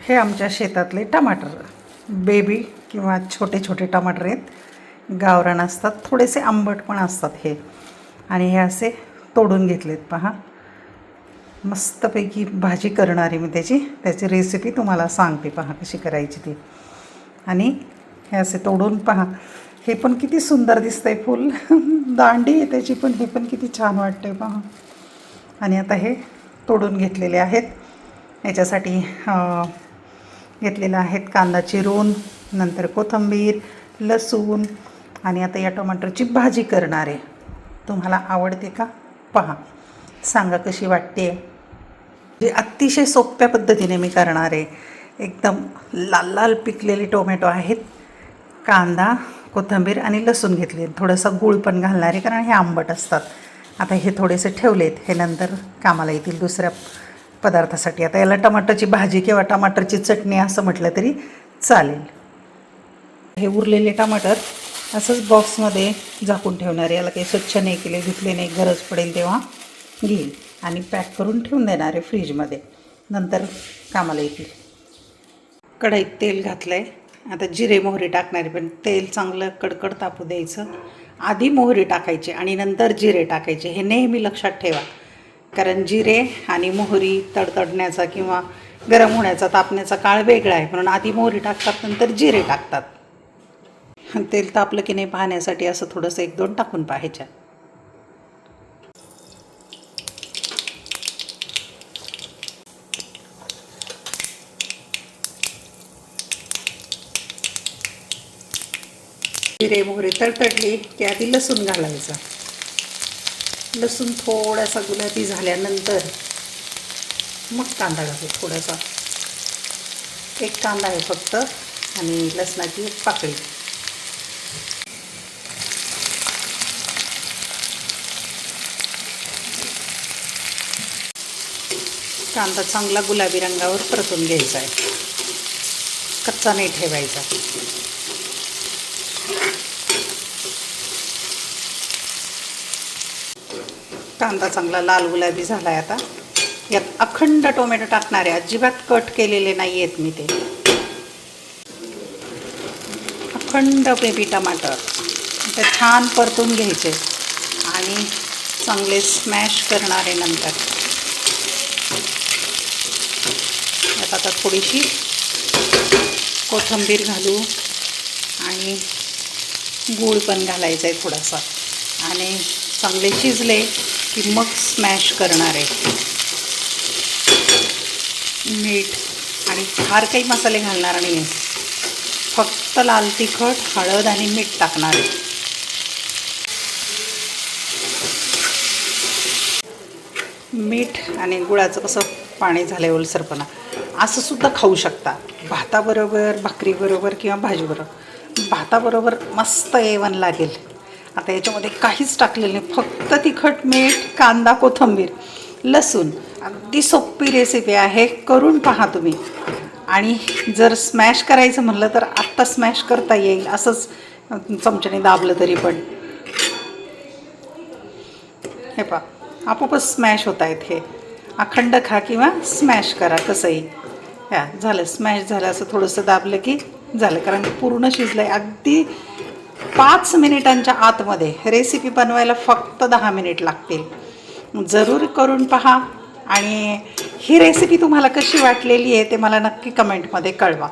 हे आमच्या शेतातले टमाटर, बेबी किंवा छोटे छोटे टमाटर आहेत. गावरान असतात, थोडेसे आंबट पण असतात हे. आणि हे असे तोडून घेतलेत पहा. मस्तपैकी भाजी करणार आहे मी त्याची रेसिपी तुम्हाला सांगते, पहा कशी करायची ती. आणि हे असे तोडून पहा, हे पण किती सुंदर दिसतंय फुल. दांडी आहे त्याची पण, हे पण किती छान वाटतंय पहा. आणि आता हे तोडून घेतलेले आहेत. याच्यासाठी घेतलेलं आहेत कांदा चिरून, नंतर कोथिंबीर, लसूण. आणि आता या टमाटरची भाजी करणार आहे. तुम्हाला आवडते का? पहा, सांगा कशी वाटते. जे अतिशय सोप्या पद्धतीने मी करणार आहे. एकदम लाल लाल पिकलेले टोमॅटो आहेत, कांदा, कोथिंबीर आणि लसूण घेतले. थोडंसं गूळ पण घालणार आहे कारण हे आंबट असतात. आता हे थोडेसे ठेवलेत, हे नंतर कामाला येतील दुसऱ्या पदार्थासाठी. आता याला टमाटरची भाजी किंवा टमाटरची चटणी असं म्हटलं तरी चालेल. हे उरलेले टमाटर असंच बॉक्समध्ये झाकून ठेवणार आहे. याला काही स्वच्छ नाही केले, धुतले नाही, गरज पडेल तेव्हा घेईल. आणि पॅक करून ठेवून देणार आहे फ्रीजमध्ये, नंतर कामाला येतील. कढईत तेल घातलं आहे. आता जिरे मोहरी टाकणार आहे, पण तेल चांगलं कडकड तापू द्यायचं. आधी मोहरी टाकायची आणि नंतर जिरे टाकायचे, हे नेहमी लक्षात ठेवा. कारण जिरे आणि मोहरी तडतडण्याचा किंवा गरम होण्याचा, तापण्याचा काळ वेगळा आहे. म्हणून आधी मोहरी टाकतात, नंतर जिरे टाकतात. तेल तापलं की नाही पाहण्यासाठी असं थोडंसं 1-2 टाकून पाहायच्या. जिरे मोहरी तडतडली की आधी लसूण घालायचा. लसूण थोडासा गुलाबी झाल्यानंतर मग कांदा घालू. थोडासा, 1 कांदा आहे फक्त आणि लसणाची 1 पाकळी. कांदा चांगला गुलाबी रंगावर परतून घ्यायचा आहे, कच्चा नाही ठेवायचा. कांदा चांगला लाल गुलाबी झाला आहे. आता यात अखंड टोमॅटो टाकणार आहे, अजिबात कट केलेले नाही आहेत मी. ते अखंड बेबी टमाटर ते छान परतून घ्यायचे आणि चांगले स्मॅश करणार आहे. नंतर यात आता थोडीशी कोथिंबीर घालू आणि गूळ पण घालायचं आहे थोडासा. आणि चांगले शिजले की मग स्मॅश करणार आहे. मीठ आणि फार काही मसाले घालणार नाही, फक्त लाल तिखट, हळद आणि मीठ टाकणार आहे. मीठ आणि गुळाचं कसं पाणी झालं ओलसरपणा, असं सुद्धा खाऊ शकता. भाताबरोबर, भाकरीबरोबर किंवा भाजीबरोबर. भाताबरोबर मस्त जेवण लागेल. आता याच्यामध्ये काहीच टाकलेलं नाही, फक्त तिखट, मीठ, कांदा, कोथिंबीर, लसूण. अगदी सोपी रेसिपी आहे, करून पहा तुम्ही. आणि जर स्मॅश करायचं म्हणलं तर आत्ता स्मॅश करता येईल, असंच चमच्याने दाबलं तरी पण. हे पहा, आपोआपच स्मॅश होत आहेत. हे अखंड खा किंवा स्मॅश करा, कसंही. झालं, स्मॅश झालं. असं थोडंसं दाबलं की झालं, कारण पूर्ण शिजलं आहे. अगदी 5 मिनिटांच्या आतमध्ये. रेसिपी बनवायला फक्त 10 मिनिट लागतील. जरूर करून पहा. आणि ही रेसिपी तुम्हाला कशी वाटलेली आहे ते मला नक्की कमेंटमध्ये कळवा.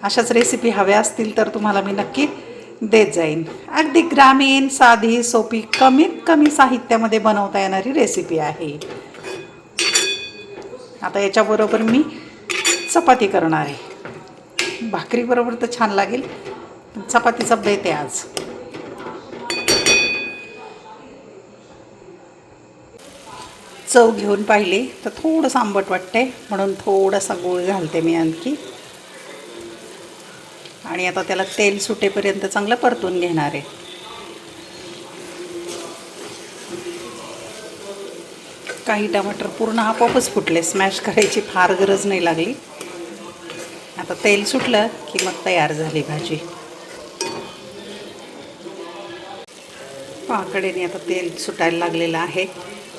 अशाच रेसिपी हव्या असतील तर तुम्हाला मी नक्की देत जाईन. अगदी ग्रामीण, साधी, सोपी, कमीत कमी साहित्यामध्ये बनवता येणारी रेसिपी आहे. आता याच्याबरोबर मी चपाती करणार आहे. भाकरीबरोबर तर छान लागेल, चपातीचा बेत आहे आज. चव घेऊन पाहिली तर थोडंसं आंबट वाटते, म्हणून थोडासा गूळ घालते मी आणखी. आणि आता त्याला तेल सुटेपर्यंत चांगलं परतून घेणार आहे. काही टमाटर पूर्ण आपोआपच फुटले, स्मॅश करायची फार गरज नाही लागली. आता तेल सुटलं की मग तयार झाली भाजी. पाकडेने आता तेल सुटायला लागलेलं आहे.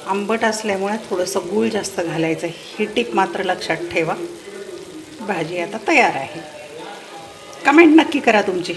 आंबट असल्यामुळे थोडंसं गूळ जास्त घालायचं, ही टीप मात्र लक्षात ठेवा. भाजी आता तयार आहे. कमेंट नक्की करा तुमची.